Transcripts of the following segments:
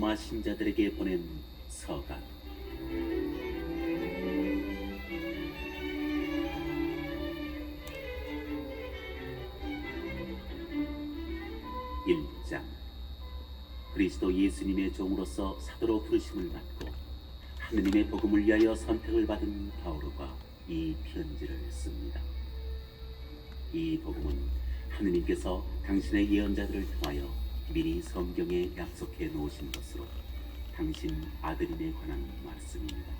로마 신자들에게 보낸 서간. (1장) 그리스도 예수님의 종으로서 사도로 부르심을 받고 하느님의 복음을 위하여 선택을 받은 바오로가 이 편지를 씁니다. 이 복음은 하느님께서 당신의 예언자들을 통하여 미리 성경에 약속해 놓으신 것으로 당신 아들임에 관한 말씀입니다.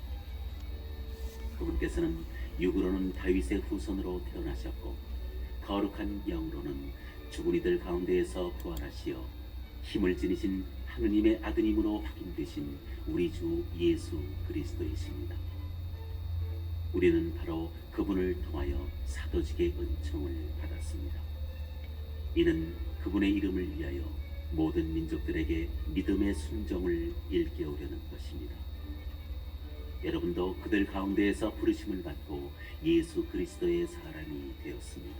그분께서는 육으로는 다윗의 후손으로 태어나셨고 거룩한 영으로는 죽은 이들 가운데에서 부활하시어 힘을 지니신 하느님의 아드님으로 확인되신 우리 주 예수 그리스도이십니다. 우리는 바로 그분을 통하여 사도직의 은총을 받았습니다. 이는 그분의 이름을 위하여 모든 민족들에게 믿음의 순종을 일깨우려는 것입니다. 여러분도 그들 가운데에서 부르심을 받고 예수 그리스도의 사람이 되었습니다.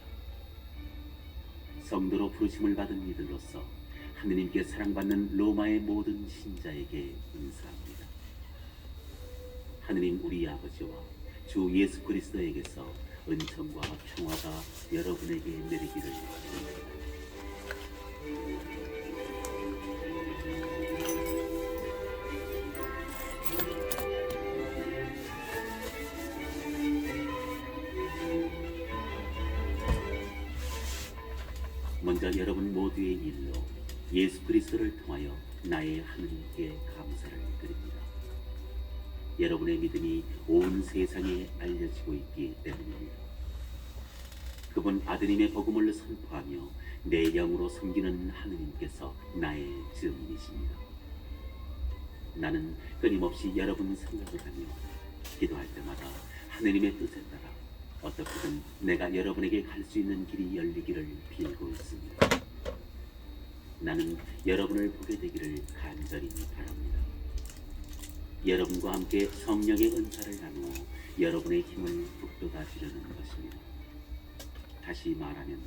성도로 부르심을 받은 이들로서 하느님께 사랑받는 로마의 모든 신자에게 인사합니다. 하느님 우리 아버지와 주 예수 그리스도에게서 은총과 평화가 여러분에게 내리기를 바랍니다. 먼저 여러분 모두의 일로 예수 그리스도를 통하여 나의 하느님께 감사를 드립니다. 여러분의 믿음이 온 세상에 알려지고 있기 때문입니다. 그분 아드님의 복음을 선포하며 내 영으로 섬기는 하느님께서 나의 증인이십니다. 나는 끊임없이 여러분 생각을 하며 기도할 때마다 하느님의 뜻에 따라 어떻게든 내가 여러분에게 갈 수 있는 길이 열리기를 빌고 있습니다. 나는 여러분을 보게 되기를 간절히 바랍니다. 여러분과 함께 성령의 은사를 나누어 여러분의 힘을 북돋아 주려는 것입니다. 다시 말하면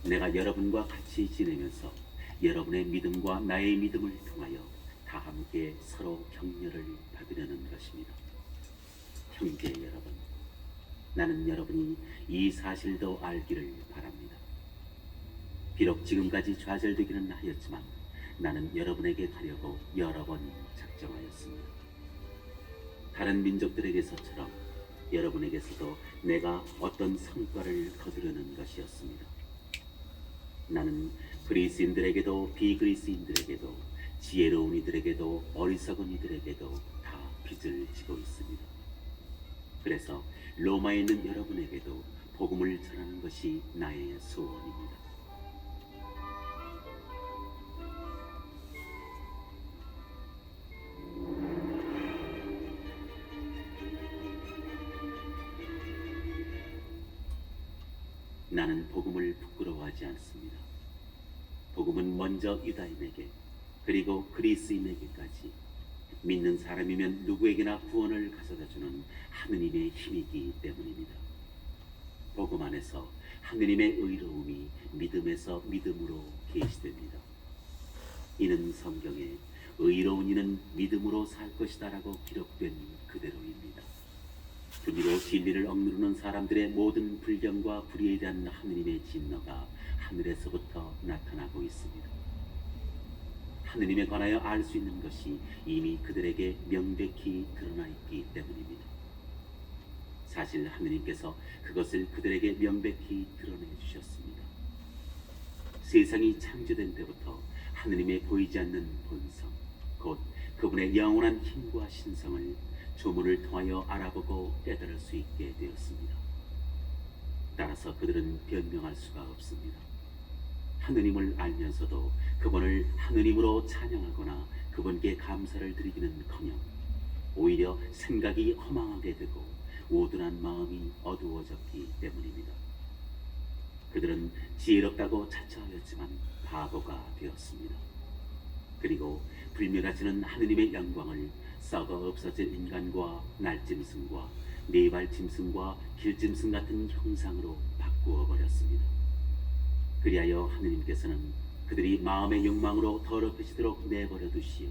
내가 여러분과 같이 지내면서 여러분의 믿음과 나의 믿음을 통하여 다 함께 서로 격려를 받으려는 것입니다. 형제 여러분, 나는 여러분이 이 사실도 알기를 바랍니다. 비록 지금까지 좌절되기는 하였지만 나는 여러분에게 가려고 여러 번 작정하였습니다. 다른 민족들에게서처럼 여러분에게서도 내가 어떤 성과를 거두려는 것이었습니다. 나는 그리스인들에게도 비그리스인들에게도 지혜로운 이들에게도 어리석은 이들에게도 다 빚을 지고 있습니다. 그래서 로마에 있는 여러분에게도 복음을 전하는 것이 나의 소원입니다. 나는 복음을 부끄러워하지 않습니다. 복음은 먼저 유다인에게 그리고 그리스인에게까지 믿는 사람이면 누구에게나 구원을 가져다주는 하느님의 힘이기 때문입니다. 복음 안에서 하느님의 의로움이 믿음에서 믿음으로 계시됩니다. 이는 성경에 의로운 이는 믿음으로 살 것이다 라고 기록된 그대로입니다. 불의로 진리를 억누르는 사람들의 모든 불경과 불의에 대한 하느님의 진노가 하늘에서부터 나타나고 있습니다. 하느님에 관하여 알 수 있는 것이 이미 그들에게 명백히 드러나 있기 때문입니다. 사실 하느님께서 그것을 그들에게 명백히 드러내 주셨습니다. 세상이 창조된 때부터 하느님의 보이지 않는 본성, 곧 그분의 영원한 힘과 신성을 조문을 통하여 알아보고 깨달을 수 있게 되었습니다. 따라서 그들은 변명할 수가 없습니다. 하느님을 알면서도 그분을 하느님으로 찬양하거나 그분께 감사를 드리기는커녕 오히려 생각이 허망하게 되고 우둔한 마음이 어두워졌기 때문입니다. 그들은 지혜롭다고 자처하였지만 바보가 되었습니다. 그리고 불멸하시는 하느님의 영광을 썩어 없어질 인간과 날짐승과 네발짐승과 길짐승 같은 형상으로 바꾸어 버렸습니다. 그리하여 하느님께서는 그들이 마음의 욕망으로 더럽혀지도록 내버려 두시어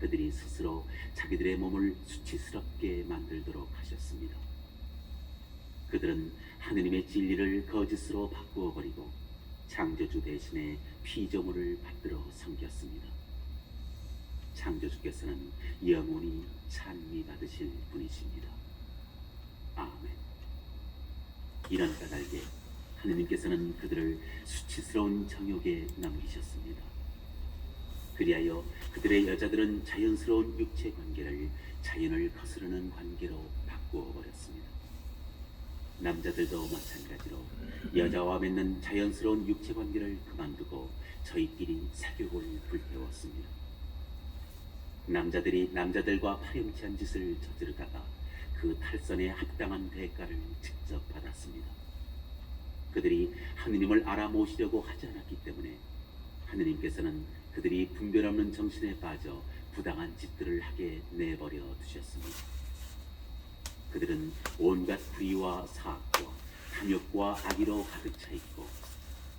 그들이 스스로 자기들의 몸을 수치스럽게 만들도록 하셨습니다. 그들은 하느님의 진리를 거짓으로 바꾸어 버리고 창조주 대신에 피조물을 받들어 섬겼습니다. 창조주께서는 영원히 찬미 받으실 분이십니다. 아멘. 이런 까닭에 하느님께서는 그들을 수치스러운 정욕에 넘기셨습니다. 그리하여 그들의 여자들은 자연스러운 육체 관계를 자연을 거스르는 관계로 바꾸어 버렸습니다. 남자들도 마찬가지로 여자와 맺는 자연스러운 육체 관계를 그만두고 저희끼리 사교를 불태웠습니다. 남자들이 남자들과 파렴치한 짓을 저지르다가 그 탈선에 합당한 대가를 직접 받았습니다. 그들이 하느님을 알아 모시려고 하지 않았기 때문에 하느님께서는 그들이 분별 없는 정신에 빠져 부당한 짓들을 하게 내버려 두셨습니다. 그들은 온갖 불의와 사악과 탐욕과 악의로 가득 차 있고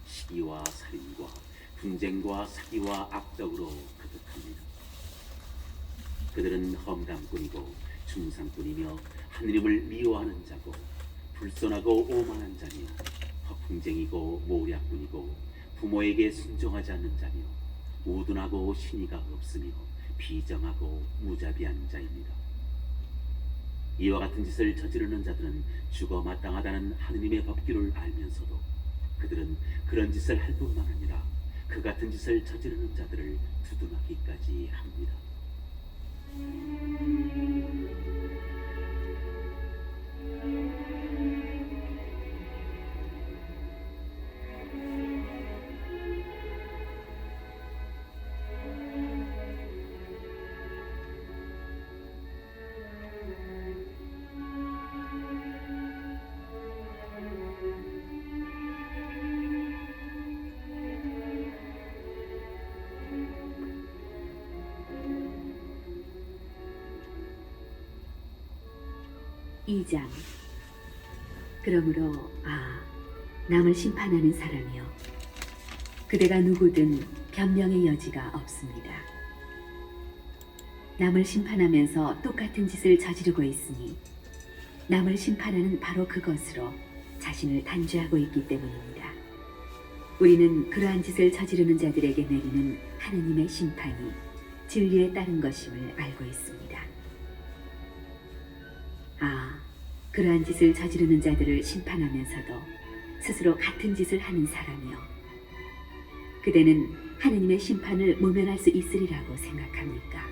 시기와 살인과 분쟁과 사기와 악덕으로 가득합니다. 그들은 험담꾼이고 중상꾼이며 하느님을 미워하는 자고 불손하고 오만한 자며 허풍쟁이고 모략꾼이고 부모에게 순종하지 않는 자며 우둔하고 신의가 없으며 비정하고 무자비한 자입니다. 이와 같은 짓을 저지르는 자들은 죽어 마땅하다는 하느님의 법규를 알면서도 그들은 그런 짓을 할 뿐만 아니라 그 같은 짓을 저지르는 자들을 두둔하기까지 합니다. 이 장. 그러므로 남을 심판하는 사람이여, 그대가 누구든 변명의 여지가 없습니다. 남을 심판하면서 똑같은 짓을 저지르고 있으니 남을 심판하는 바로 그것으로 자신을 단죄하고 있기 때문입니다. 우리는 그러한 짓을 저지르는 자들에게 내리는 하느님의 심판이 진리에 따른 것임을 알고 있습니다. 그러한 짓을 저지르는 자들을 심판하면서도 스스로 같은 짓을 하는 사람이여, 그대는 하느님의 심판을 모면할 수 있으리라고 생각합니까?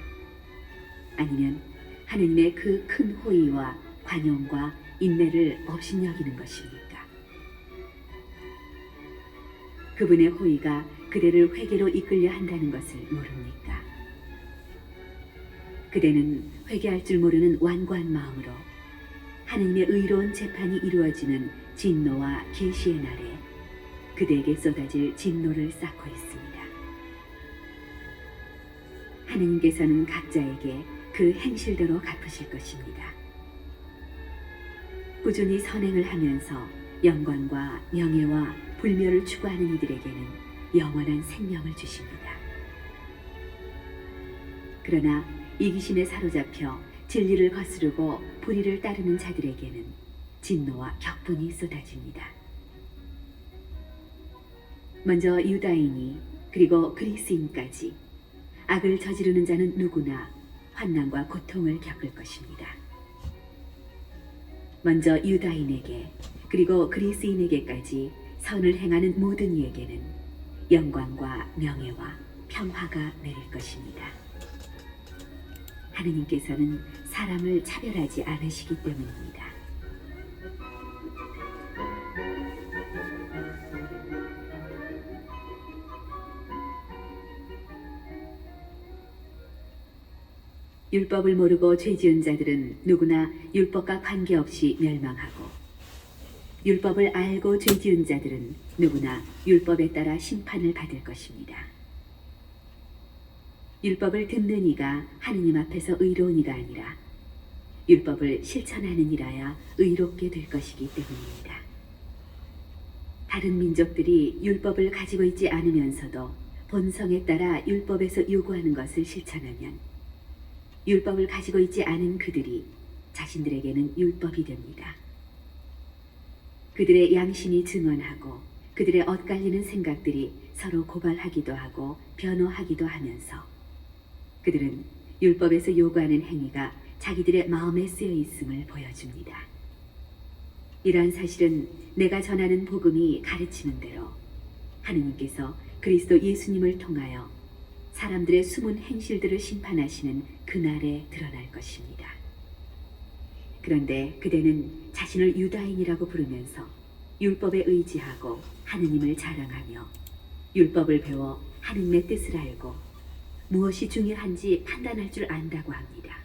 아니면 하느님의 그 큰 호의와 관용과 인내를 업신여기는 것입니까? 그분의 호의가 그대를 회개로 이끌려 한다는 것을 모릅니까? 그대는 회개할 줄 모르는 완고한 마음으로 하느님의 의로운 재판이 이루어지는 진노와 계시의 날에 그대에게 쏟아질 진노를 쌓고 있습니다. 하느님께서는 각자에게 그 행실대로 갚으실 것입니다. 꾸준히 선행을 하면서 영광과 명예와 불멸을 추구하는 이들에게는 영원한 생명을 주십니다. 그러나 이기심에 사로잡혀 진리를 거스르고 불의를 따르는 자들에게는 진노와 격분이 쏟아집니다. 먼저 유다인이 그리고 그리스인까지 악을 저지르는 자는 누구나 환난과 고통을 겪을 것입니다. 먼저 유다인에게 그리고 그리스인에게까지 선을 행하는 모든 이에게는 영광과 명예와 평화가 내릴 것입니다. 하느님께서는 사람을 차별하지 않으시기 때문입니다. 율법을 모르고 죄지은 자들은 누구나 율법과 관계없이 멸망하고, 율법을 알고 죄지은 자들은 누구나 율법에 따라 심판을 받을 것입니다. 율법을 듣는 이가 하느님 앞에서 의로운 이가 아니라 율법을 실천하는 이라야 의롭게 될 것이기 때문입니다. 다른 민족들이 율법을 가지고 있지 않으면서도 본성에 따라 율법에서 요구하는 것을 실천하면 율법을 가지고 있지 않은 그들이 자신들에게는 율법이 됩니다. 그들의 양심이 증언하고 그들의 엇갈리는 생각들이 서로 고발하기도 하고 변호하기도 하면서 그들은 율법에서 요구하는 행위가 자기들의 마음에 쓰여 있음을 보여줍니다. 이러한 사실은 내가 전하는 복음이 가르치는 대로 하느님께서 그리스도 예수님을 통하여 사람들의 숨은 행실들을 심판하시는 그날에 드러날 것입니다. 그런데 그대는 자신을 유다인이라고 부르면서 율법에 의지하고 하느님을 자랑하며 율법을 배워 하느님의 뜻을 알고 무엇이 중요한지 판단할 줄 안다고 합니다.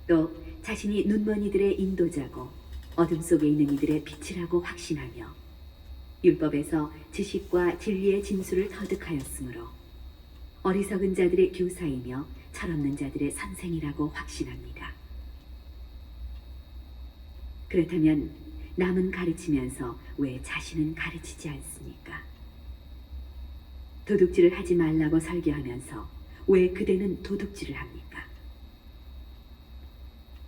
또 자신이 눈먼이들의 인도자고 어둠 속에 있는 이들의 빛이라고 확신하며 율법에서 지식과 진리의 진수를 터득하였으므로 어리석은 자들의 교사이며 철없는 자들의 선생이라고 확신합니다. 그렇다면 남은 가르치면서 왜 자신은 가르치지 않습니까? 도둑질을 하지 말라고 설교하면서 왜 그대는 도둑질을 합니까?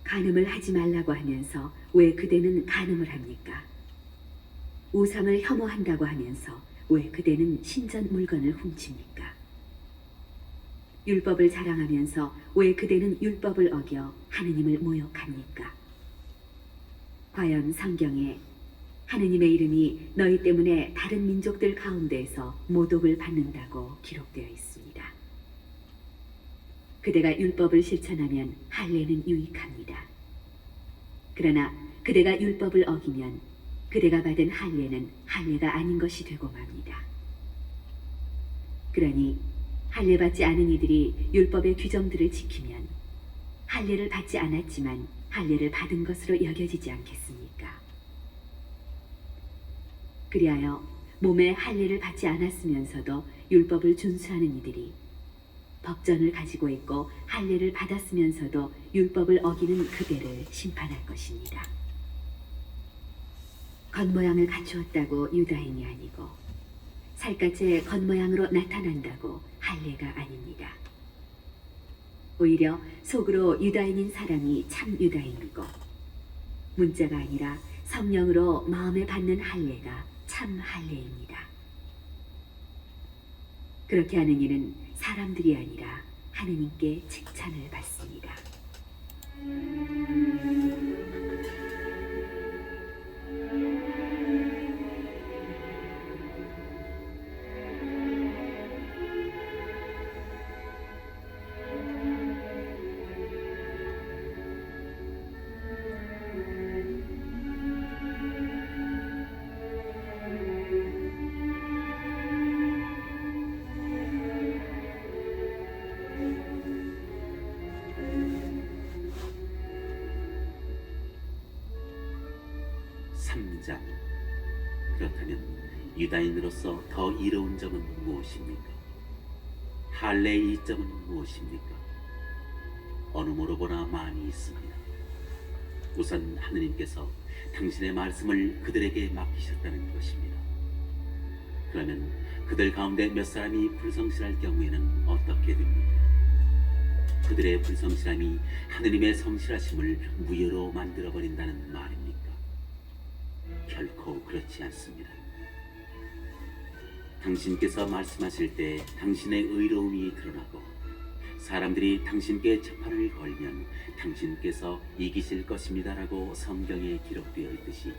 간음을 하지 말라고 하면서 왜 그대는 간음을 합니까? 우상을 혐오한다고 하면서 왜 그대는 신전 물건을 훔칩니까? 율법을 자랑하면서 왜 그대는 율법을 어겨 하느님을 모욕합니까? 과연 성경에 하느님의 이름이 너희 때문에 다른 민족들 가운데에서 모독을 받는다고 기록되어 있습니다. 그대가 율법을 실천하면 할례는 유익합니다. 그러나 그대가 율법을 어기면 그대가 받은 할례는 할례가 아닌 것이 되고 맙니다. 그러니 할례 받지 않은 이들이 율법의 규정들을 지키면 할례를 받지 않았지만 할례를 받은 것으로 여겨지지 않겠습니까? 그리하여 몸에 할례를 받지 않았으면서도 율법을 준수하는 이들이 법전을 가지고 있고 할례를 받았으면서도 율법을 어기는 그대를 심판할 것입니다. 겉모양을 갖추었다고 유다인이 아니고 살갗의 겉모양으로 나타난다고 할례가 아닙니다. 오히려 속으로 유다인인 사람이 참 유다인이고 문자가 아니라 성령으로 마음에 받는 할례가 참 할례입니다. 그렇게 하는 이는 사람들이 아니라 하느님께 칭찬을 받습니다. 그렇다면 유다인으로서 더 이로운 점은 무엇입니까? 할례의 이점은 무엇입니까? 어느 모로 보나 많이 있습니다. 우선 하느님께서 당신의 말씀을 그들에게 맡기셨다는 것입니다. 그러면 그들 가운데 몇 사람이 불성실할 경우에는 어떻게 됩니까? 그들의 불성실함이 하느님의 성실하심을 무효로 만들어버린다는 말입니까? 결코 그렇지 않습니다. 당신께서 말씀하실 때 당신의 의로움이 드러나고 사람들이 당신께 재판을 걸면 당신께서 이기실 것입니다라고 성경에 기록되어 있듯이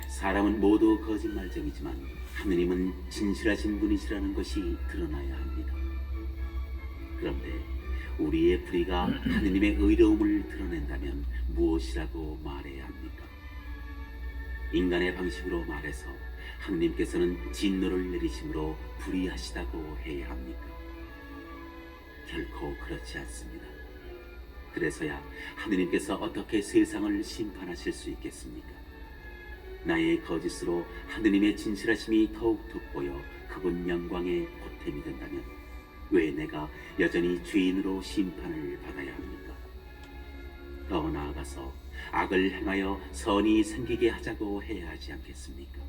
사람은 모두 거짓말쟁이지만 하느님은 진실하신 분이시라는 것이 드러나야 합니다. 그런데 우리의 불의가 하느님의 의로움을 드러낸다면 무엇이라고 말해야 합니까? 인간의 방식으로 말해서 하느님께서는 진노를 내리심으로 불의하시다고 해야 합니까? 결코 그렇지 않습니다. 그래서야 하느님께서 어떻게 세상을 심판하실 수 있겠습니까? 나의 거짓으로 하느님의 진실하심이 더욱 돋보여 그분 영광의 보탬이 된다면 왜 내가 여전히 죄인으로 심판을 받아야 합니까? 더 나아가서 악을 행하여 선이 생기게 하자고 해야 하지 않겠습니까?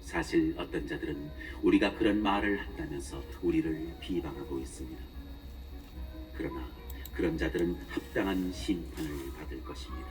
사실 어떤 자들은 우리가 그런 말을 한다면서 우리를 비방하고 있습니다. 그러나 그런 자들은 합당한 심판을 받을 것입니다.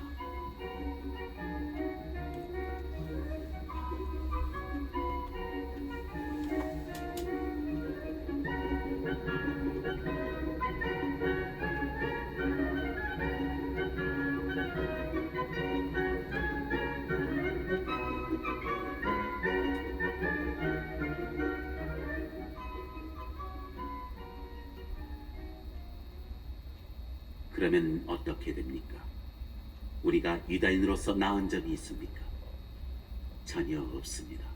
그러면 어떻게 됩니까? 우리가 유다인으로서 나은 점이 있습니까? 전혀 없습니다.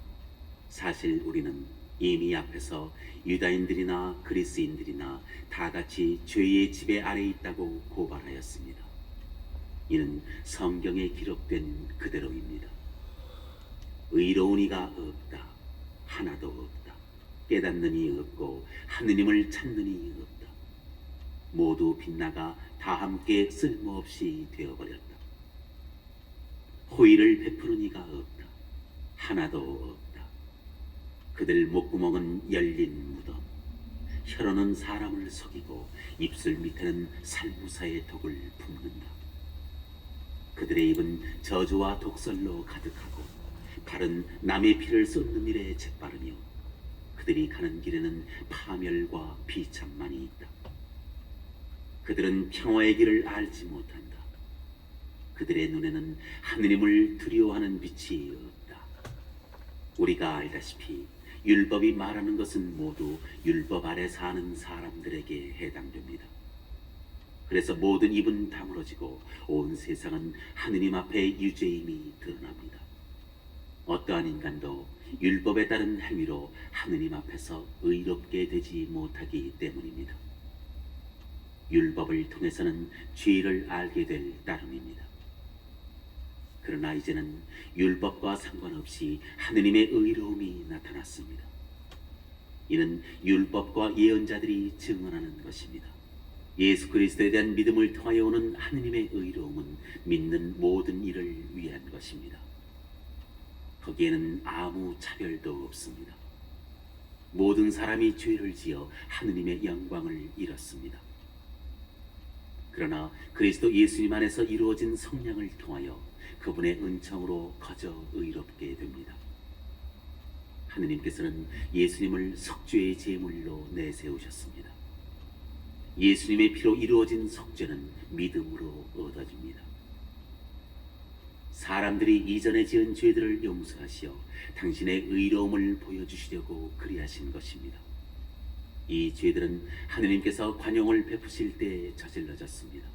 사실 우리는 이미 앞에서 유다인들이나 그리스인들이나 다 같이 죄의 지배 아래 있다고 고발하였습니다. 이는 성경에 기록된 그대로입니다. 의로운 이가 없다. 하나도 없다. 깨닫는 이 없고 하느님을 찾는 이 없다. 모두 빗나가 다 함께 쓸모없이 되어버렸다. 호의를 베푸는 이가 없다. 하나도 없다. 그들 목구멍은 열린 무덤. 혀로는 사람을 속이고 입술 밑에는 살무사의 독을 품는다. 그들의 입은 저주와 독설로 가득하고 발은 남의 피를 쏟는 일에 재빠르며 그들이 가는 길에는 파멸과 비참만이 있다. 그들은 평화의 길을 알지 못한다. 그들의 눈에는 하느님을 두려워하는 빛이 없다. 우리가 알다시피 율법이 말하는 것은 모두 율법 아래 사는 사람들에게 해당됩니다. 그래서 모든 입은 다물어지고 온 세상은 하느님 앞에 유죄임이 드러납니다. 어떠한 인간도 율법에 따른 행위로 하느님 앞에서 의롭게 되지 못하기 때문입니다. 율법을 통해서는 죄를 알게 될 따름입니다. 그러나 이제는 율법과 상관없이 하느님의 의로움이 나타났습니다. 이는 율법과 예언자들이 증언하는 것입니다. 예수 그리스도에 대한 믿음을 통하여 오는 하느님의 의로움은 믿는 모든 이를 위한 것입니다. 거기에는 아무 차별도 없습니다. 모든 사람이 죄를 지어 하느님의 영광을 잃었습니다. 그러나 그리스도 예수님 안에서 이루어진 성량을 통하여 그분의 은총으로 거저 의롭게 됩니다. 하느님께서는 예수님을 속죄의 제물로 내세우셨습니다. 예수님의 피로 이루어진 속죄는 믿음으로 얻어집니다. 사람들이 이전에 지은 죄들을 용서하시어 당신의 의로움을 보여주시려고 그리하신 것입니다. 이 죄들은 하느님께서 관용을 베푸실 때 저질러졌습니다.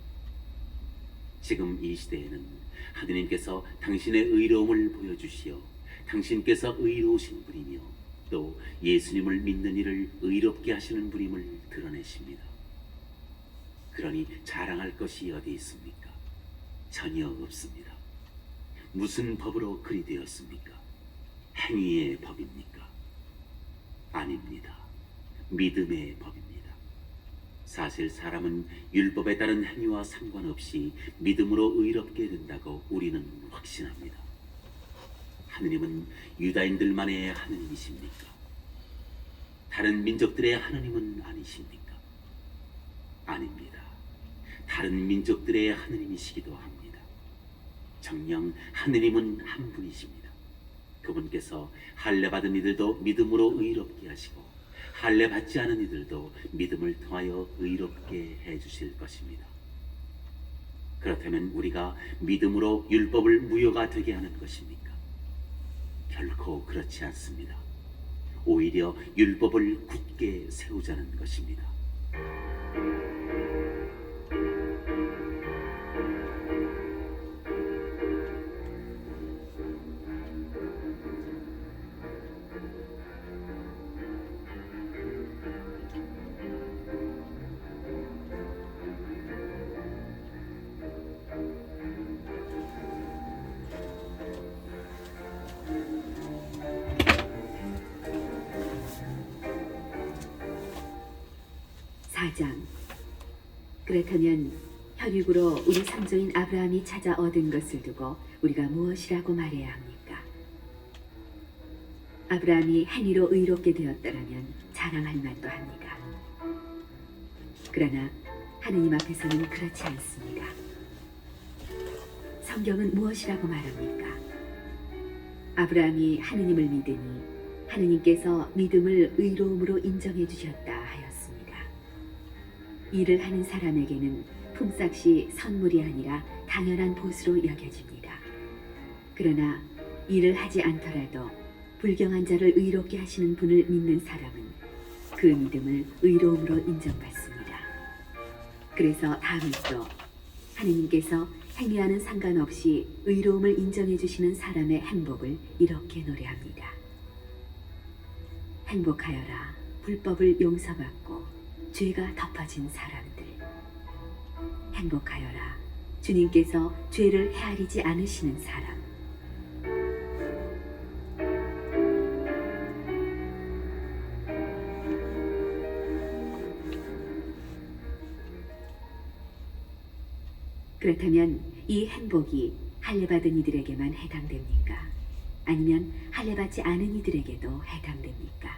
지금 이 시대에는 하느님께서 당신의 의로움을 보여주시어 당신께서 의로우신 분이며 또 예수님을 믿는 이를 의롭게 하시는 분임을 드러내십니다. 그러니 자랑할 것이 어디 있습니까? 전혀 없습니다. 무슨 법으로 그리 되었습니까? 행위의 법입니까? 아닙니다. 믿음의 법입니다. 사실 사람은 율법에 따른 행위와 상관없이 믿음으로 의롭게 된다고 우리는 확신합니다. 하느님은 유다인들만의 하느님이십니까? 다른 민족들의 하느님은 아니십니까? 아닙니다. 다른 민족들의 하느님이시기도 합니다. 정녕 하느님은 한 분이십니다. 그분께서 할례 받은 이들도 믿음으로 의롭게 하시고 할례 받지 않은 이들도 믿음을 통하여 의롭게 해주실 것입니다. 그렇다면 우리가 믿음으로 율법을 무효가 되게 하는 것입니까? 결코 그렇지 않습니다. 오히려 율법을 굳게 세우자는 것입니다. 사장. 그렇다면 혈육으로 우리 상조인 아브라함이 찾아 얻은 것을 두고 우리가 무엇이라고 말해야 합니까? 아브라함이 행위로 의롭게 되었더라면 자랑할 만도 합니다. 그러나 하느님 앞에서는 그렇지 않습니다. 성경은 무엇이라고 말합니까? 아브라함이 하느님을 믿으니 하느님께서 믿음을 의로움으로 인정해 주셨다 하였습니다. 일을 하는 사람에게는 품삯이 선물이 아니라 당연한 보수로 여겨집니다. 그러나 일을 하지 않더라도 불경한 자를 의롭게 하시는 분을 믿는 사람은 그 믿음을 의로움으로 인정받습니다. 그래서 다윗도 하느님께서 행위와는 상관없이 의로움을 인정해 주시는 사람의 행복을 이렇게 노래합니다. 행복하여라, 불법을 용서받고 죄가 덮어진 사람들. 행복하여라, 주님께서 죄를 헤아리지 않으시는 사람. 그렇다면 이 행복이 할례받은 이들에게만 해당됩니까? 아니면 할례받지 않은 이들에게도 해당됩니까?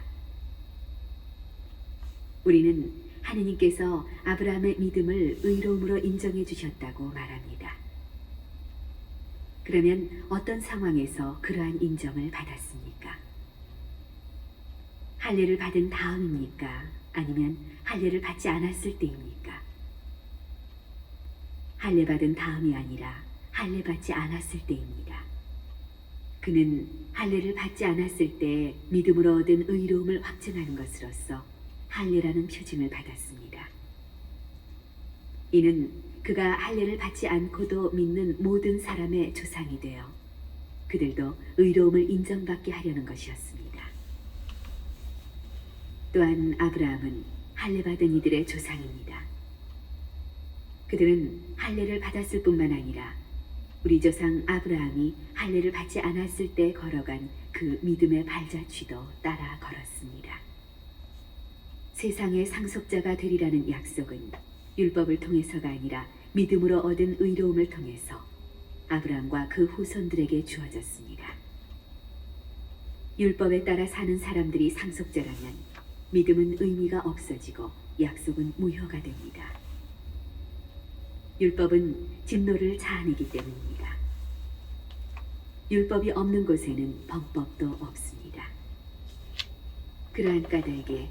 우리는 하느님께서 아브라함의 믿음을 의로움으로 인정해 주셨다고 말합니다. 그러면 어떤 상황에서 그러한 인정을 받았습니까? 할례를 받은 다음입니까? 아니면 할례를 받지 않았을 때입니까? 할례 받은 다음이 아니라 할례 받지 않았을 때입니다. 그는 할례를 받지 않았을 때 믿음으로 얻은 의로움을 확증하는 것으로서 할례라는 표징을 받았습니다. 이는 그가 할례를 받지 않고도 믿는 모든 사람의 조상이 되어 그들도 의로움을 인정받게 하려는 것이었습니다. 또한 아브라함은 할례 받은 이들의 조상입니다. 그들은 할례를 받았을 뿐만 아니라 우리 조상 아브라함이 할례를 받지 않았을 때 걸어간 그 믿음의 발자취도 따라 걸었습니다. 세상의 상속자가 되리라는 약속은 율법을 통해서가 아니라 믿음으로 얻은 의로움을 통해서 아브라함과 그 후손들에게 주어졌습니다. 율법에 따라 사는 사람들이 상속자라면 믿음은 의미가 없어지고 약속은 무효가 됩니다. 율법은 진노를 자아내기 때문입니다. 율법이 없는 곳에는 범법도 없습니다. 그러한 까닭에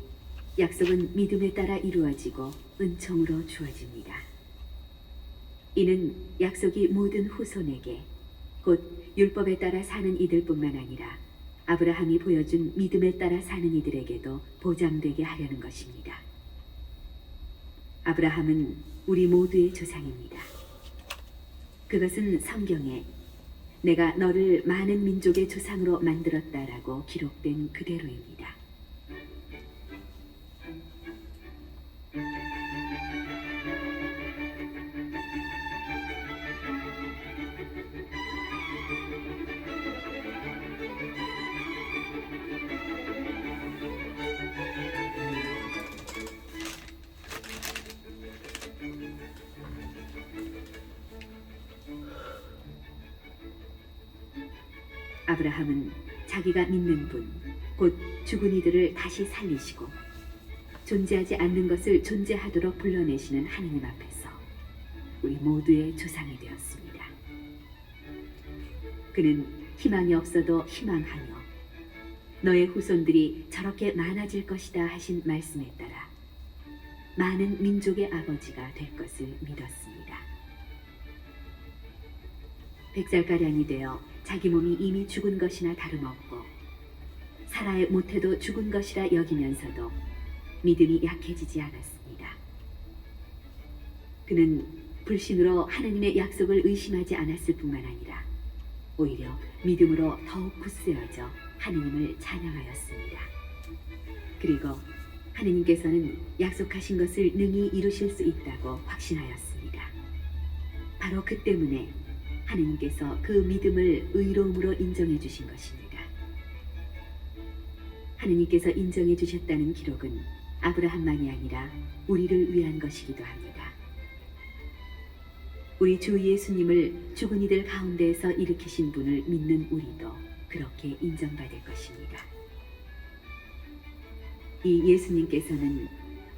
약속은 믿음에 따라 이루어지고 은총으로 주어집니다. 이는 약속이 모든 후손에게 곧 율법에 따라 사는 이들뿐만 아니라 아브라함이 보여준 믿음에 따라 사는 이들에게도 보장되게 하려는 것입니다. 아브라함은 우리 모두의 조상입니다. 그것은 성경에 내가 너를 많은 민족의 조상으로 만들었다라고 기록된 그대로입니다. 아브라함은 자기가 믿는 분, 곧 죽은 이들을 다시 살리시고 존재하지 않는 것을 존재하도록 불러내시는 하느님 앞에서 우리 모두의 조상이 되었습니다. 그는 희망이 없어도 희망하며 너의 후손들이 저렇게 많아질 것이다 하신 말씀에 따라 많은 민족의 아버지가 될 것을 믿었습니다. 100살가량이 되어 자기 몸이 이미 죽은 것이나 다름없고 살아 못해도 죽은 것이라 여기면서도 믿음이 약해지지 않았습니다. 그는 불신으로 하나님의 약속을 의심하지 않았을 뿐만 아니라 오히려 믿음으로 더욱 굳세어져 하느님을 찬양하였습니다. 그리고 하느님께서는 약속하신 것을 능히 이루실 수 있다고 확신하였습니다. 바로 그 때문에 하느님께서 그 믿음을 의로움으로 인정해 주신 것입니다. 하느님께서 인정해 주셨다는 기록은 아브라함만이 아니라 우리를 위한 것이기도 합니다. 우리 주 예수님을 죽은 이들 가운데에서 일으키신 분을 믿는 우리도 그렇게 인정받을 것입니다. 이 예수님께서는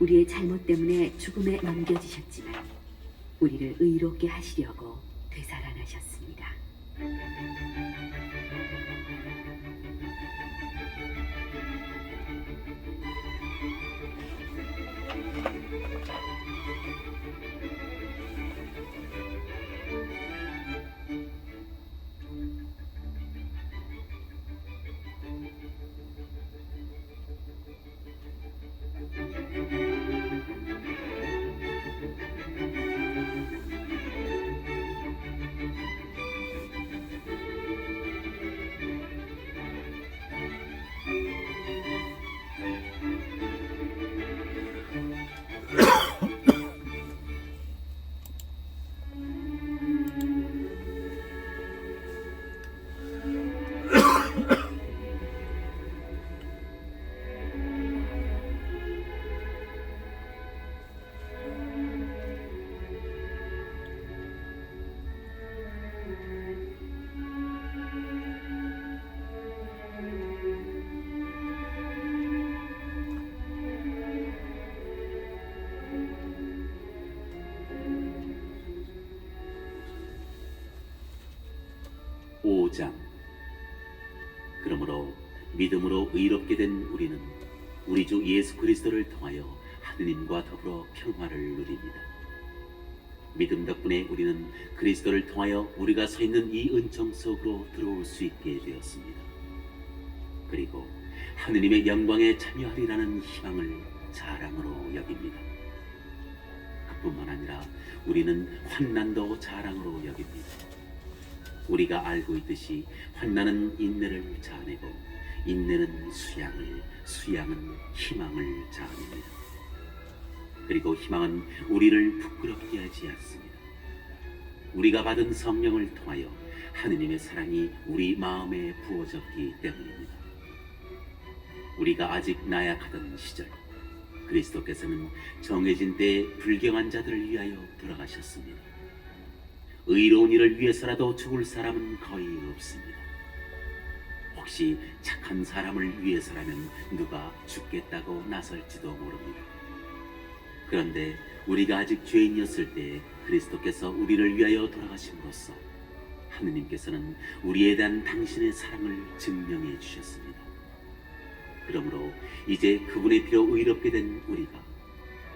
우리의 잘못 때문에 죽음에 넘겨지셨지만 우리를 의롭게 하시려고 되살아나셨습니다. 오장 그러므로 믿음으로 의롭게 된 우리는 우리 주 예수 그리스도를 통하여 하느님과 더불어 평화를 누립니다. 믿음 덕분에 우리는 그리스도를 통하여 우리가 서 있는 이 은총 속으로 들어올 수 있게 되었습니다. 그리고 하느님의 영광에 참여하리라는 희망을 자랑으로 여깁니다. 그뿐만 아니라 우리는 환난도 자랑으로 여깁니다. 우리가 알고 있듯이 환난은 인내를 자아내고 인내는 수양을, 수양은 희망을 자아냅니다. 그리고 희망은 우리를 부끄럽게 하지 않습니다. 우리가 받은 성령을 통하여 하느님의 사랑이 우리 마음에 부어졌기 때문입니다. 우리가 아직 나약하던 시절 그리스도께서는 정해진 때에 불경한 자들을 위하여 돌아가셨습니다. 의로운 이를 위해서라도 죽을 사람은 거의 없습니다. 혹시 착한 사람을 위해서라면 누가 죽겠다고 나설지도 모릅니다. 그런데 우리가 아직 죄인이었을 때에 그리스도께서 우리를 위하여 돌아가심으로써 하느님께서는 우리에 대한 당신의 사랑을 증명해 주셨습니다. 그러므로 이제 그분의 피로 의롭게 된 우리가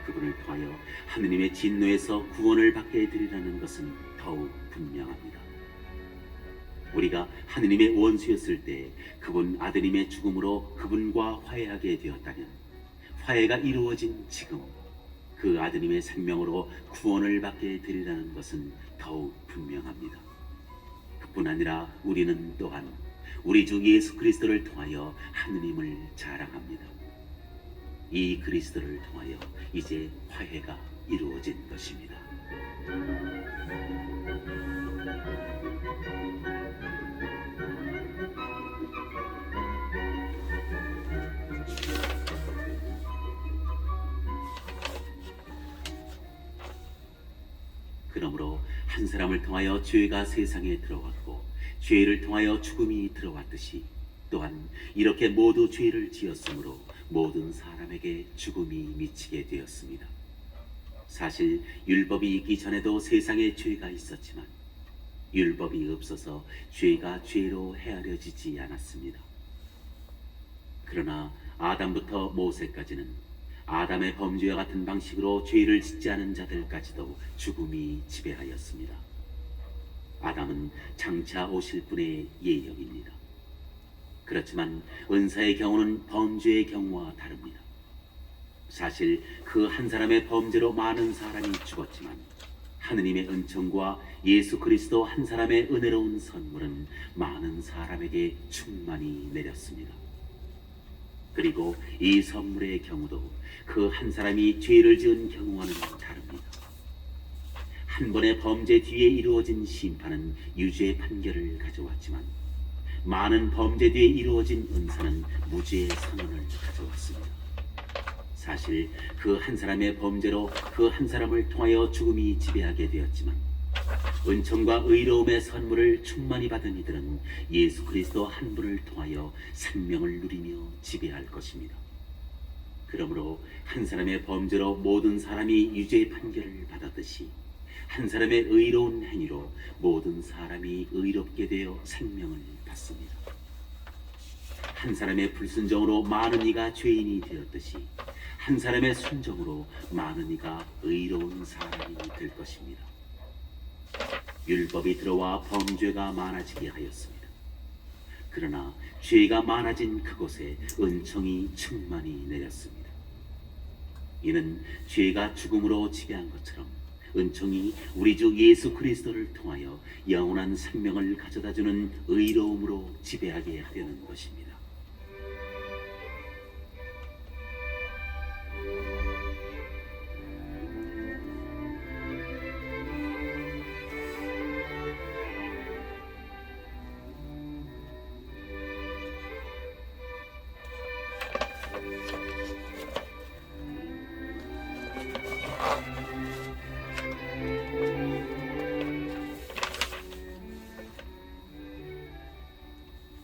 그분을 통하여 하느님의 진노에서 구원을 받게 되리라는 것은 더욱 분명합니다. 우리가 하느님의 원수였을 때 그분 아드님의 죽음으로 그분과 화해하게 되었다면 화해가 이루어진 지금 그 아드님의 생명으로 구원을 받게 되리라는 것은 더욱 분명합니다. 그뿐 아니라 우리는 또한 우리 주 예수 그리스도를 통하여 하느님을 자랑합니다. 이 그리스도를 통하여 이제 화해가 이루어진 것입니다. 그러므로 한 사람을 통하여 죄가 세상에 들어왔고 죄를 통하여 죽음이 들어왔듯이 또한 이렇게 모두 죄를 지었으므로 모든 사람에게 죽음이 미치게 되었습니다. 사실 율법이 있기 전에도 세상에 죄가 있었지만 율법이 없어서 죄가 죄로 헤아려지지 않았습니다. 그러나 아담부터 모세까지는 아담의 범죄와 같은 방식으로 죄를 짓지 않은 자들까지도 죽음이 지배하였습니다. 아담은 장차 오실 분의 예형입니다. 그렇지만 은사의 경우는 범죄의 경우와 다릅니다. 사실 그 한 사람의 범죄로 많은 사람이 죽었지만 하느님의 은총과 예수 그리스도 한 사람의 은혜로운 선물은 많은 사람에게 충만히 내렸습니다. 그리고 이 선물의 경우도 그 한 사람이 죄를 지은 경우와는 다릅니다. 한 번의 범죄 뒤에 이루어진 심판은 유죄의 판결을 가져왔지만 많은 범죄 뒤에 이루어진 은사는 무죄의 선언을 가져왔습니다. 사실 그 한 사람의 범죄로 그 한 사람을 통하여 죽음이 지배하게 되었지만 은총과 의로움의 선물을 충만히 받은 이들은 예수 그리스도 한 분을 통하여 생명을 누리며 지배할 것입니다. 그러므로 한 사람의 범죄로 모든 사람이 유죄의 판결을 받았듯이 한 사람의 의로운 행위로 모든 사람이 의롭게 되어 생명을 받습니다. 한 사람의 불순종으로 많은 이가 죄인이 되었듯이 한 사람의 순종으로 많은 이가 의로운 사람이 될 것입니다. 율법이 들어와 범죄가 많아지게 하였습니다. 그러나 죄가 많아진 그곳에 은총이 충만히 내렸습니다. 이는 죄가 죽음으로 지배한 것처럼 은총이 우리 주 예수 그리스도를 통하여 영원한 생명을 가져다주는 의로움으로 지배하게 하려는 것입니다.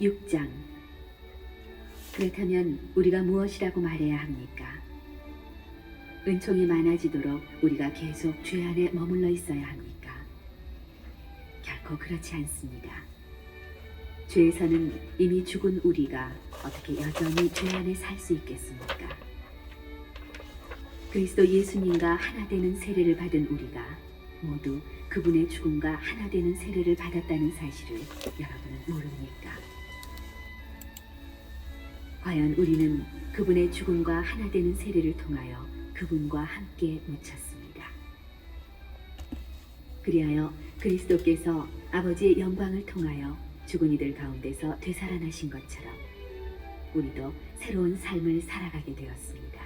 6장. 그렇다면 우리가 무엇이라고 말해야 합니까? 은총이 많아지도록 우리가 계속 죄 안에 머물러 있어야 합니까? 결코 그렇지 않습니다. 죄에서는 이미 죽은 우리가 어떻게 여전히 죄 안에 살 수 있겠습니까? 그리스도 예수님과 하나 되는 세례를 받은 우리가 모두 그분의 죽음과 하나 되는 세례를 받았다는 사실을 여러분은 모릅니까? 과연 우리는 그분의 죽음과 하나 되는 세례를 통하여 그분과 함께 묻혔습니다. 그리하여 그리스도께서 아버지의 영광을 통하여 죽은 이들 가운데서 되살아나신 것처럼 우리도 새로운 삶을 살아가게 되었습니다.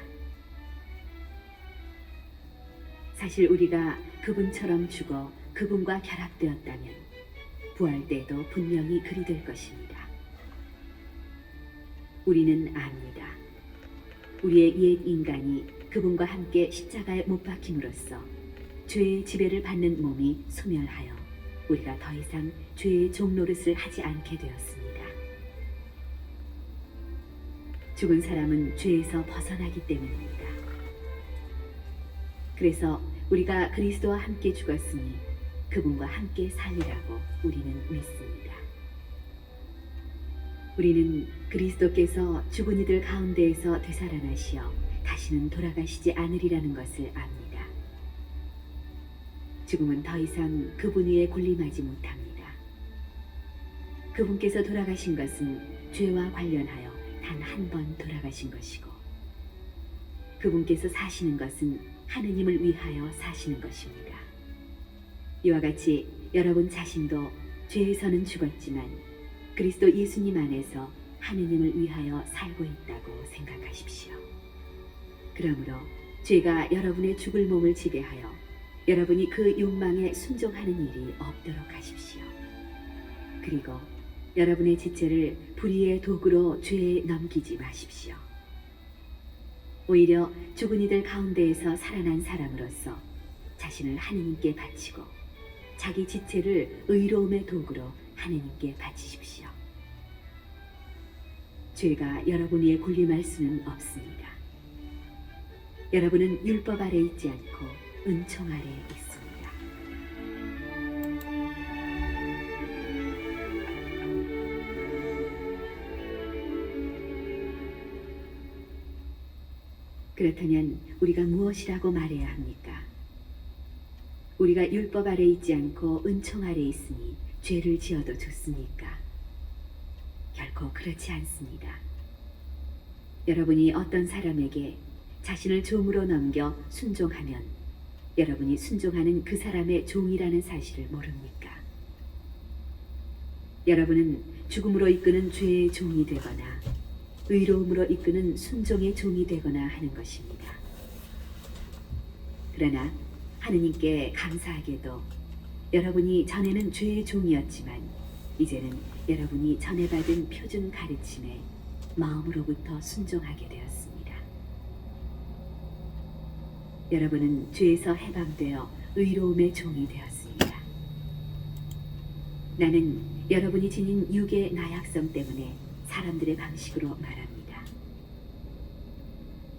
사실 우리가 그분처럼 죽어 그분과 결합되었다면 부활 때도 분명히 그리 될 것입니다. 우리는 압니다. 우리의 옛 인간이 그분과 함께 십자가에 못 박힘으로써 죄의 지배를 받는 몸이 소멸하여 우리가 더 이상 죄의 종노릇을 하지 않게 되었습니다. 죽은 사람은 죄에서 벗어나기 때문입니다. 그래서 우리가 그리스도와 함께 죽었으니 그분과 함께 살리라고 우리는 믿습니다. 우리는 그리스도께서 죽은 이들 가운데에서 되살아나시어 다시는 돌아가시지 않으리라는 것을 압니다. 죽음은 더 이상 그분 위에 군림하지 못합니다. 그분께서 돌아가신 것은 죄와 관련하여 단 한 번 돌아가신 것이고 그분께서 사시는 것은 하느님을 위하여 사시는 것입니다. 이와 같이 여러분 자신도 죄에서는 죽었지만 그리스도 예수님 안에서 하느님을 위하여 살고 있다고 생각하십시오. 그러므로 죄가 여러분의 죽을 몸을 지배하여 여러분이 그 욕망에 순종하는 일이 없도록 하십시오. 그리고 여러분의 지체를 불의의 도구로 죄에 넘기지 마십시오. 오히려 죽은 이들 가운데에서 살아난 사람으로서 자신을 하느님께 바치고 자기 지체를 의로움의 도구로 하느님께 바치십시오. 죄가 여러분 위에 군림할 수는 없습니다. 여러분은 율법 아래 있지 않고 은총 아래 있습니다. 그렇다면 우리가 무엇이라고 말해야 합니까? 우리가 율법 아래 있지 않고 은총 아래 있으니 죄를 지어도 좋습니까? 결코 그렇지 않습니다. 여러분이 어떤 사람에게 자신을 종으로 넘겨 순종하면 여러분이 순종하는 그 사람의 종이라는 사실을 모릅니까? 여러분은 죽음으로 이끄는 죄의 종이 되거나 의로움으로 이끄는 순종의 종이 되거나 하는 것입니다. 그러나 하느님께 감사하게도 여러분이 전에는 죄의 종이었지만 이제는 여러분이 전에 받은 표준 가르침에 마음으로부터 순종하게 되었습니다. 여러분은 죄에서 해방되어 의로움의 종이 되었습니다. 나는 여러분이 지닌 육의 나약성 때문에 사람들의 방식으로 말합니다.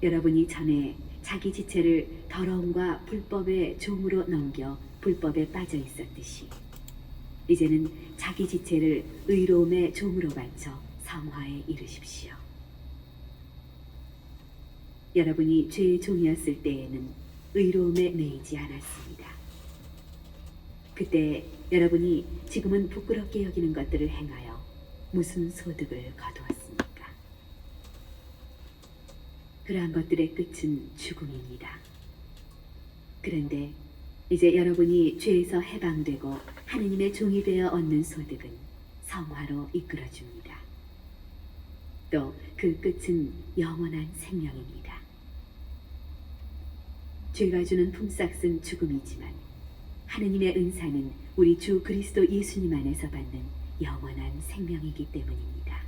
여러분이 전에 자기 지체를 더러움과 불법의 종으로 넘겨 불법에 빠져 있었듯이 이제는 자기 지체를 의로움의 종으로 바쳐 성화에 이르십시오. 여러분이 죄의 종이었을 때에는 의로움에 매이지 않았습니다. 그때 여러분이 지금은 부끄럽게 여기는 것들을 행하여 무슨 소득을 거두었습니까? 그러한 것들의 끝은 죽음입니다. 그런데 이제 여러분이 죄에서 해방되고 하느님의 종이 되어 얻는 소득은 성화로 이끌어줍니다. 또 그 끝은 영원한 생명입니다. 죄가 주는 품삯은 죽음이지만 하느님의 은사는 우리 주 그리스도 예수님 안에서 받는 영원한 생명이기 때문입니다.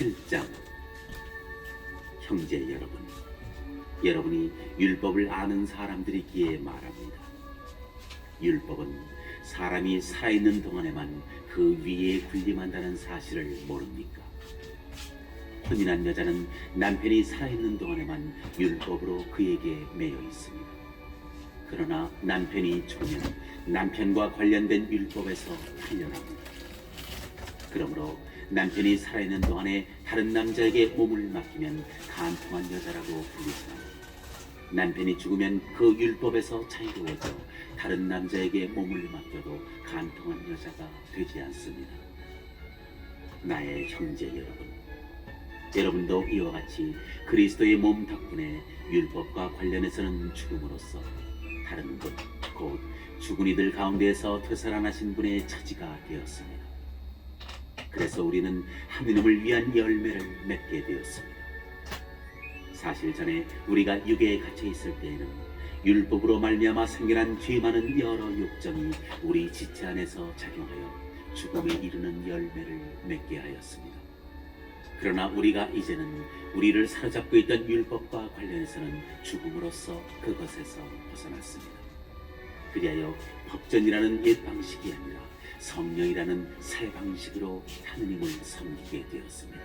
7장. 형제 여러분, 여러분이 율법을 아는 사람들이기에 말합니다. 율법은 사람이 살아있는 동안에만 그 위에 군림한다는 사실을 모릅니까? 혼인한 여자는 남편이 살아있는 동안에만 율법으로 그에게 매여 있습니다. 그러나 남편이 죽으면 남편과 관련된 율법에서 풀려납니다. 그러므로 남편이 살아있는 동안에 다른 남자에게 몸을 맡기면 간통한 여자라고 불리지만 남편이 죽으면 그 율법에서 자유로워져 다른 남자에게 몸을 맡겨도 간통한 여자가 되지 않습니다. 나의 형제 여러분, 여러분도 이와 같이 그리스도의 몸 덕분에 율법과 관련해서는 죽음으로써 다른 분, 곧 죽은 이들 가운데에서 되살아나신 분의 처지가 되었습니다. 그래서 우리는 하느님을 위한 열매를 맺게 되었습니다. 사실 전에 우리가 육에 갇혀 있을 때에는 율법으로 말미암아 생겨난 죄 많은 여러 욕정이 우리 지체 안에서 작용하여 죽음에 이르는 열매를 맺게 하였습니다. 그러나 우리가 이제는 우리를 사로잡고 있던 율법과 관련해서는 죽음으로써 그것에서 벗어났습니다. 그리하여 법전이라는 옛 방식이 아니라 성령이라는 새 방식으로 하느님을 섬기게 되었습니다.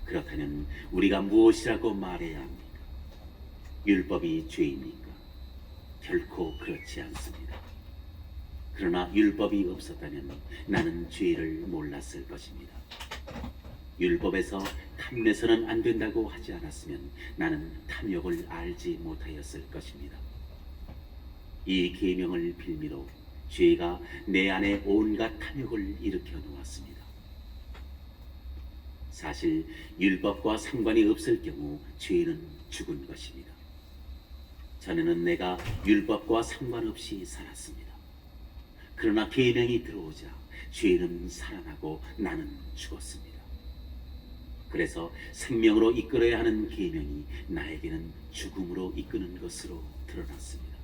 그렇다면 우리가 무엇이라고 말해야 합니까? 율법이 죄입니까? 결코 그렇지 않습니다. 그러나 율법이 없었다면 나는 죄를 몰랐을 것입니다. 율법에서 탐내서는 안 된다고 하지 않았으면 나는 탐욕을 알지 못하였을 것입니다. 이 계명을 빌미로 죄가 내 안에 온갖 탐욕을 일으켜 놓았습니다. 사실 율법과 상관이 없을 경우 죄는 죽은 것입니다. 전에는 내가 율법과 상관없이 살았습니다. 그러나 계명이 들어오자 죄는 살아나고 나는 죽었습니다. 그래서 생명으로 이끌어야 하는 계명이 나에게는 죽음으로 이끄는 것으로 드러났습니다.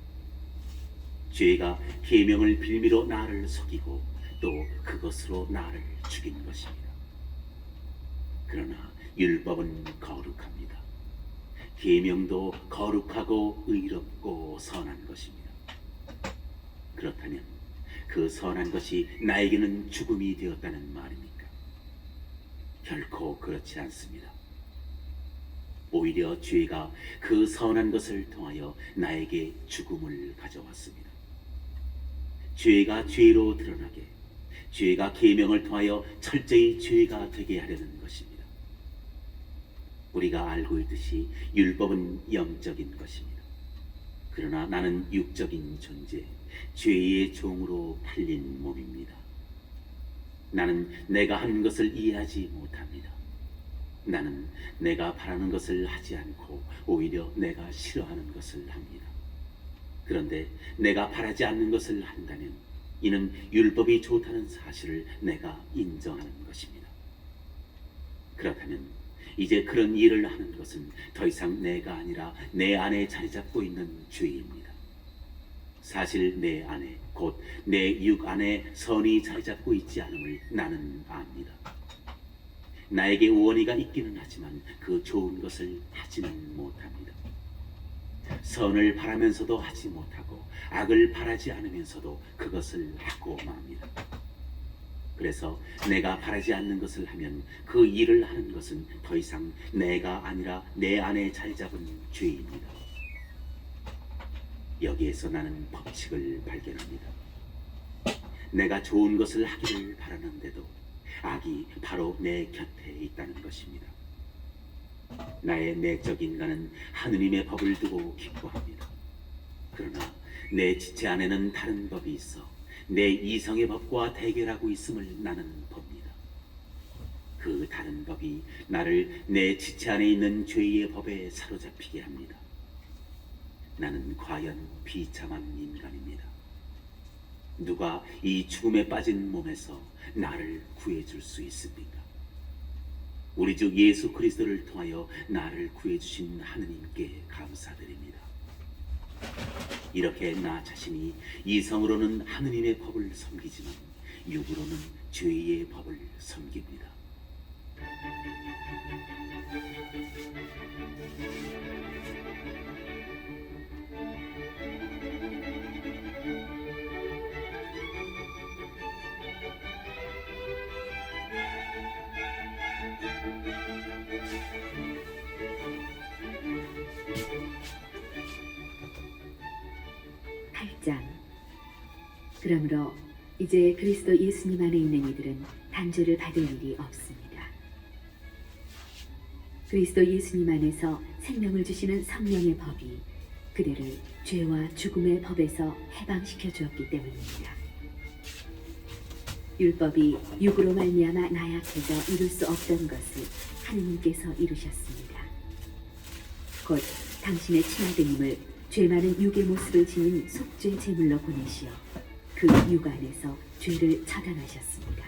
죄가 계명을 빌미로 나를 속이고 또 그것으로 나를 죽인 것입니다. 그러나 율법은 거룩합니다. 계명도 거룩하고 의롭고 선한 것입니다. 그렇다면 그 선한 것이 나에게는 죽음이 되었다는 말입니까? 결코 그렇지 않습니다. 오히려 죄가 그 선한 것을 통하여 나에게 죽음을 가져왔습니다. 죄가 죄로 드러나게, 죄가 계명을 통하여 철저히 죄가 되게 하려는 것입니다. 우리가 알고 있듯이 율법은 영적인 것입니다. 그러나 나는 육적인 존재, 죄의 종으로 팔린 몸입니다. 나는 내가 하는 것을 이해하지 못합니다. 나는 내가 바라는 것을 하지 않고 오히려 내가 싫어하는 것을 합니다. 그런데 내가 바라지 않는 것을 한다면 이는 율법이 좋다는 사실을 내가 인정하는 것입니다. 그렇다면 이제 그런 일을 하는 것은 더 이상 내가 아니라 내 안에 자리 잡고 있는 죄입니다. 사실 내 안에 곧 내 육 안에 선이 자리 잡고 있지 않음을 나는 압니다. 나에게 원의가 있기는 하지만 그 좋은 것을 하지는 못합니다. 선을 바라면서도 하지 못하고 악을 바라지 않으면서도 그것을 하고 맙니다. 그래서 내가 바라지 않는 것을 하면 그 일을 하는 것은 더 이상 내가 아니라 내 안에 자리 잡은 죄입니다. 여기에서 나는 법칙을 발견합니다. 내가 좋은 것을 하기를 바라는데도 악이 바로 내 곁에 있다는 것입니다. 나의 내적 인간은 하느님의 법을 두고 기뻐합니다. 그러나 내 지체 안에는 다른 법이 있어 내 이성의 법과 대결하고 있음을 나는 봅니다. 그 다른 법이 나를 내 지체 안에 있는 죄의 법에 사로잡히게 합니다. 나는 과연 비참한 인간입니다. 누가 이 죽음에 빠진 몸에서 나를 구해줄 수 있습니까? 우리 주 예수 그리스도를 통하여 나를 구해주신 하느님께 감사드립니다. 이렇게 나 자신이 이성으로는 하느님의 법을 섬기지만 육으로는 죄의 법을 섬깁니다. 그러므로 이제 그리스도 예수님 안에 있는 이들은 단죄를 받을 일이 없습니다. 그리스도 예수님 안에서 생명을 주시는 성령의 법이 그들을 죄와 죽음의 법에서 해방시켜 주었기 때문입니다. 율법이 육으로 말미암아 나약해져 이룰 수 없던 것을 하느님께서 이루셨습니다. 곧 당신의 친아드님을 죄 많은 육의 모습을 지닌 속죄 제물로 보내시어 그 육 안에서 죄를 처단하셨습니다.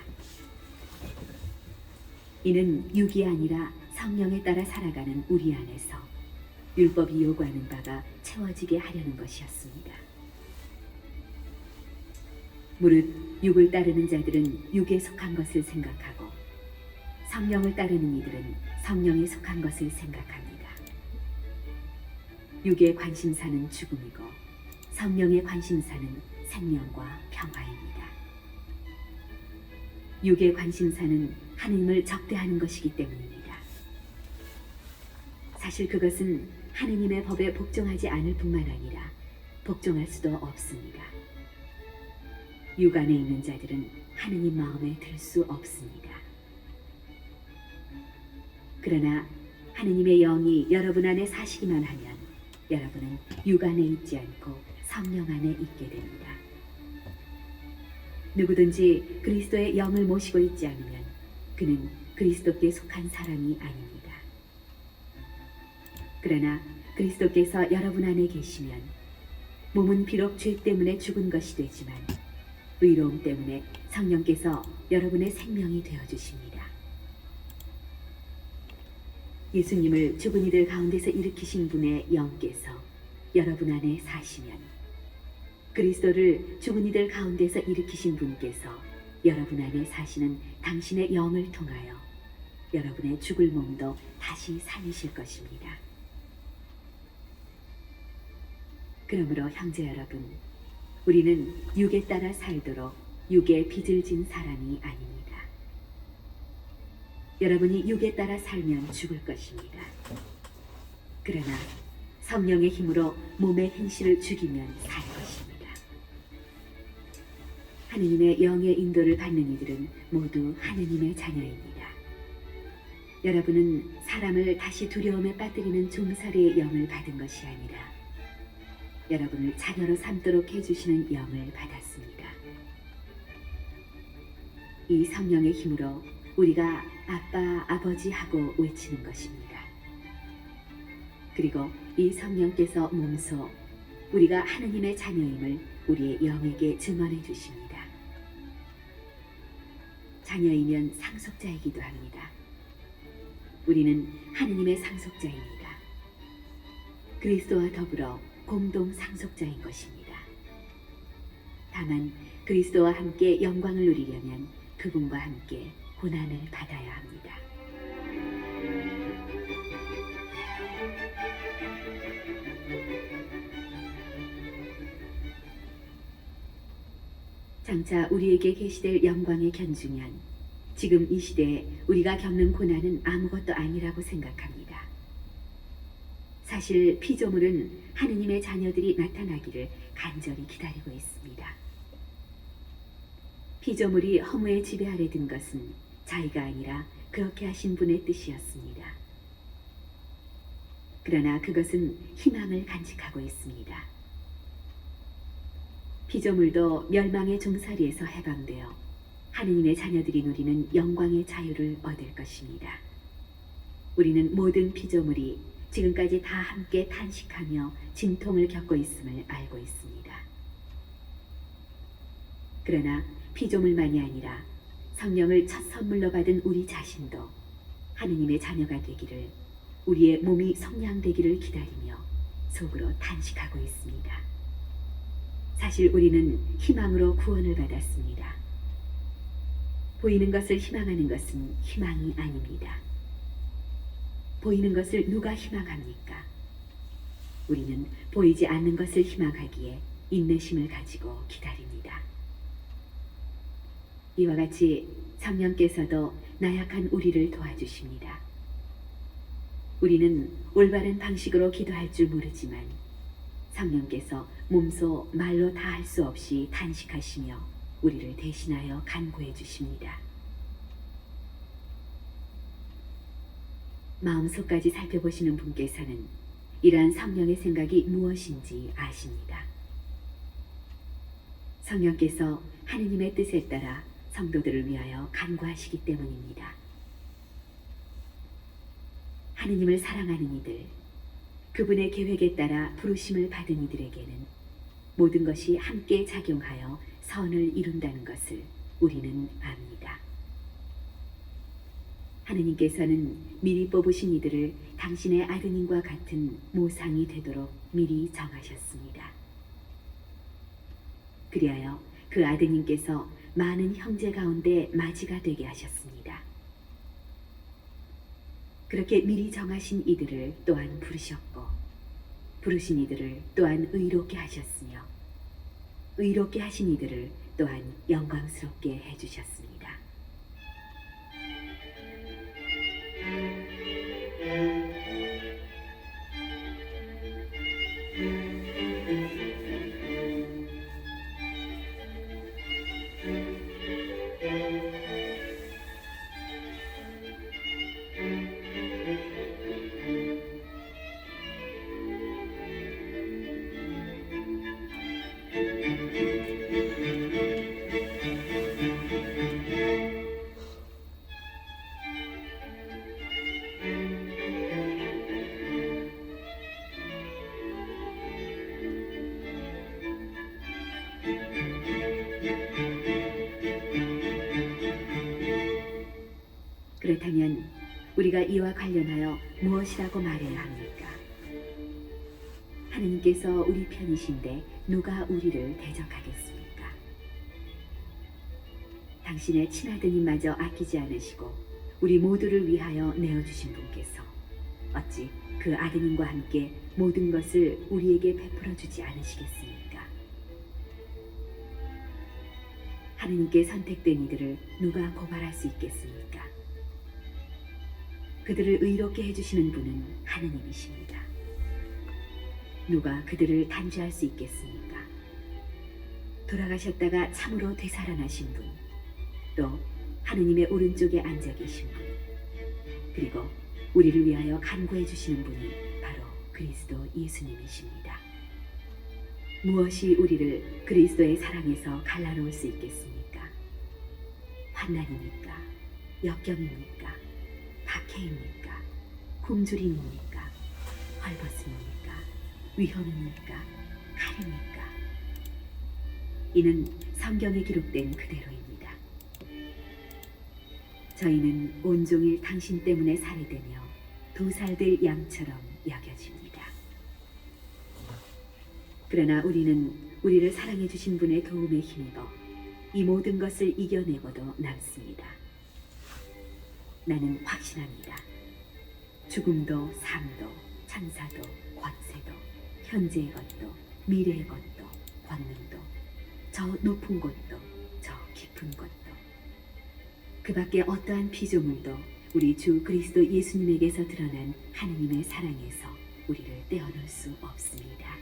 이는 육이 아니라 성령에 따라 살아가는 우리 안에서 율법이 요구하는 바가 채워지게 하려는 것이었습니다. 무릇 육을 따르는 자들은 육에 속한 것을 생각하고 성령을 따르는 이들은 성령에 속한 것을 생각합니다. 육의 관심사는 죽음이고 성령의 관심사는 생명과 평화입니다. 육의 관심사는 하느님을 적대하는 것이기 때문입니다. 사실 그것은 하느님의 법에 복종하지 않을 뿐만 아니라 복종할 수도 없습니다. 육 안에 있는 자들은 하느님 마음에 들 수 없습니다. 그러나 하느님의 영이 여러분 안에 사시기만 하면 여러분은 육 안에 있지 않고 성령 안에 있게 됩니다. 누구든지 그리스도의 영을 모시고 있지 않으면 그는 그리스도께 속한 사람이 아닙니다. 그러나 그리스도께서 여러분 안에 계시면 몸은 비록 죄 때문에 죽은 것이 되지만 의로움 때문에 성령께서 여러분의 생명이 되어주십니다. 예수님을 죽은 이들 가운데서 일으키신 분의 영께서 여러분 안에 사시면 그리스도를 죽은 이들 가운데서 일으키신 분께서 여러분 안에 사시는 당신의 영을 통하여 여러분의 죽을 몸도 다시 살리실 것입니다. 그러므로 형제 여러분, 우리는 육에 따라 살도록 육에 빚을 진 사람이 아닙니다. 여러분이 육에 따라 살면 죽을 것입니다. 그러나 성령의 힘으로 몸의 행실을 죽이면 살 것입니다. 하느님의 영의 인도를 받는 이들은 모두 하느님의 자녀입니다. 여러분은 사람을 다시 두려움에 빠뜨리는 종살이의 영을 받은 것이 아니라 여러분을 자녀로 삼도록 해주시는 영을 받았습니다. 이 성령의 힘으로 우리가 아빠, 아버지 하고 외치는 것입니다. 그리고 이 성령께서 몸소 우리가 하느님의 자녀임을 우리의 영에게 증언해 주십니다. 자녀이면 상속자이기도 합니다. 우리는 하느님의 상속자입니다. 그리스도와 더불어 공동 상속자인 것입니다. 다만 그리스도와 함께 영광을 누리려면 그분과 함께 고난을 받아야 합니다. 장차 우리에게 계시될 영광에 견주면 지금 이 시대에 우리가 겪는 고난은 아무것도 아니라고 생각합니다. 사실 피조물은 하느님의 자녀들이 나타나기를 간절히 기다리고 있습니다. 피조물이 허무에 지배하려 든 것은 자의가 아니라 그렇게 하신 분의 뜻이었습니다. 그러나 그것은 희망을 간직하고 있습니다. 피조물도 멸망의 종살이에서 해방되어 하느님의 자녀들이 누리는 영광의 자유를 얻을 것입니다. 우리는 모든 피조물이 지금까지 다 함께 탄식하며 진통을 겪고 있음을 알고 있습니다. 그러나 피조물만이 아니라 성령을 첫 선물로 받은 우리 자신도 하느님의 자녀가 되기를, 우리의 몸이 성량되기를 기다리며 속으로 탄식하고 있습니다. 사실 우리는 희망으로 구원을 받았습니다. 보이는 것을 희망하는 것은 희망이 아닙니다. 보이는 것을 누가 희망합니까? 우리는 보이지 않는 것을 희망하기에 인내심을 가지고 기다립니다. 이와 같이 성령께서도 나약한 우리를 도와주십니다. 우리는 올바른 방식으로 기도할 줄 모르지만 성령께서 몸소 말로 다 할 수 없이 탄식하시며 우리를 대신하여 간구해 주십니다. 마음속까지 살펴보시는 분께서는 이러한 성령의 생각이 무엇인지 아십니다. 성령께서 하느님의 뜻에 따라 성도들을 위하여 간구하시기 때문입니다. 하느님을 사랑하는 이들, 그분의 계획에 따라 부르심을 받은 이들에게는 모든 것이 함께 작용하여 선을 이룬다는 것을 우리는 압니다. 하느님께서는 미리 뽑으신 이들을 당신의 아드님과 같은 모상이 되도록 미리 정하셨습니다. 그리하여 그 아드님께서 많은 형제 가운데 맞이가 되게 하셨습니다. 그렇게 미리 정하신 이들을 또한 부르셨고, 부르신 이들을 또한 의롭게 하셨으며, 의롭게 하신 이들을 또한 영광스럽게 해주셨습니다. 그렇다면 우리가 이와 관련하여 무엇이라고 말해야 합니까? 하느님께서 우리 편이신데 누가 우리를 대적하겠습니까? 당신의 친아드님마저 아끼지 않으시고 우리 모두를 위하여 내어주신 분께서 어찌 그 아드님과 함께 모든 것을 우리에게 베풀어 주지 않으시겠습니까? 하느님께 선택된 이들을 누가 고발할 수 있겠습니까? 그들을 의롭게 해주시는 분은 하느님이십니다. 누가 그들을 단죄할 수 있겠습니까? 돌아가셨다가 참으로 되살아나신 분, 또 하느님의 오른쪽에 앉아 계신 분, 그리고 우리를 위하여 간구해 주시는 분이 바로 그리스도 예수님이십니다. 무엇이 우리를 그리스도의 사랑에서 갈라놓을 수 있겠습니까? 환난입니까? 역경입니까? 박해입니까? 굶주림입니까? 헐벗음입니까? 위험입니까? 칼입니까? 이는 성경에 기록된 그대로입니다. 저희는 온종일 당신 때문에 살해되며 도살될 양처럼 여겨집니다. 그러나 우리는 우리를 사랑해 주신 분의 도움에 힘입어 이 모든 것을 이겨내고도 남습니다. 나는 확신합니다. 죽음도 삶도 천사도 권세도 현재의 것도 미래의 것도 권능도 저 높은 곳도 저 깊은 곳도 그 밖에 어떠한 피조물도 우리 주 그리스도 예수님에게서 드러난 하느님의 사랑에서 우리를 떼어놓을 수 없습니다.